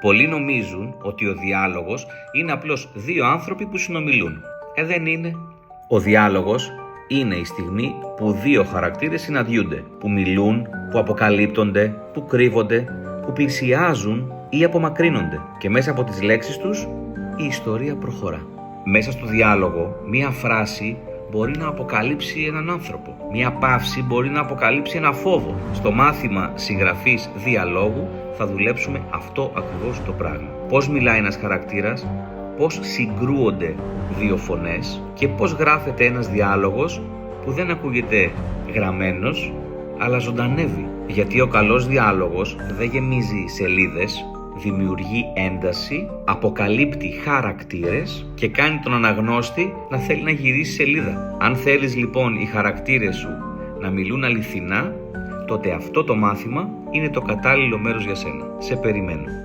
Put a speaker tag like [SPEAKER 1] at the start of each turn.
[SPEAKER 1] Πολλοί νομίζουν ότι ο διάλογος είναι απλώς δύο άνθρωποι που συνομιλούν. Δεν είναι. Ο διάλογος είναι η στιγμή που δύο χαρακτήρες συναντιούνται, που μιλούν, που αποκαλύπτονται, που κρύβονται, που πλησιάζουν ή απομακρύνονται και μέσα από τις λέξεις τους η ιστορία προχωρά. Μέσα στο διάλογο, μία φράση μπορεί να αποκαλύψει έναν άνθρωπο. Μία παύση μπορεί να αποκαλύψει ένα φόβο. Στο μάθημα συγγραφής διαλόγου θα δουλέψουμε αυτό ακριβώς το πράγμα. Πώς μιλάει ένας χαρακτήρας, πώς συγκρούονται δύο φωνές και πώς γράφεται ένας διάλογος που δεν ακούγεται γραμμένος, αλλά ζωντανεύει. Γιατί ο καλός διάλογος δεν γεμίζει σελίδες, δημιουργεί ένταση, αποκαλύπτει χαρακτήρες και κάνει τον αναγνώστη να θέλει να γυρίσει σελίδα. Αν θέλεις λοιπόν οι χαρακτήρες σου να μιλούν αληθινά, τότε αυτό το μάθημα είναι το κατάλληλο μέρος για σένα. Σε περιμένω.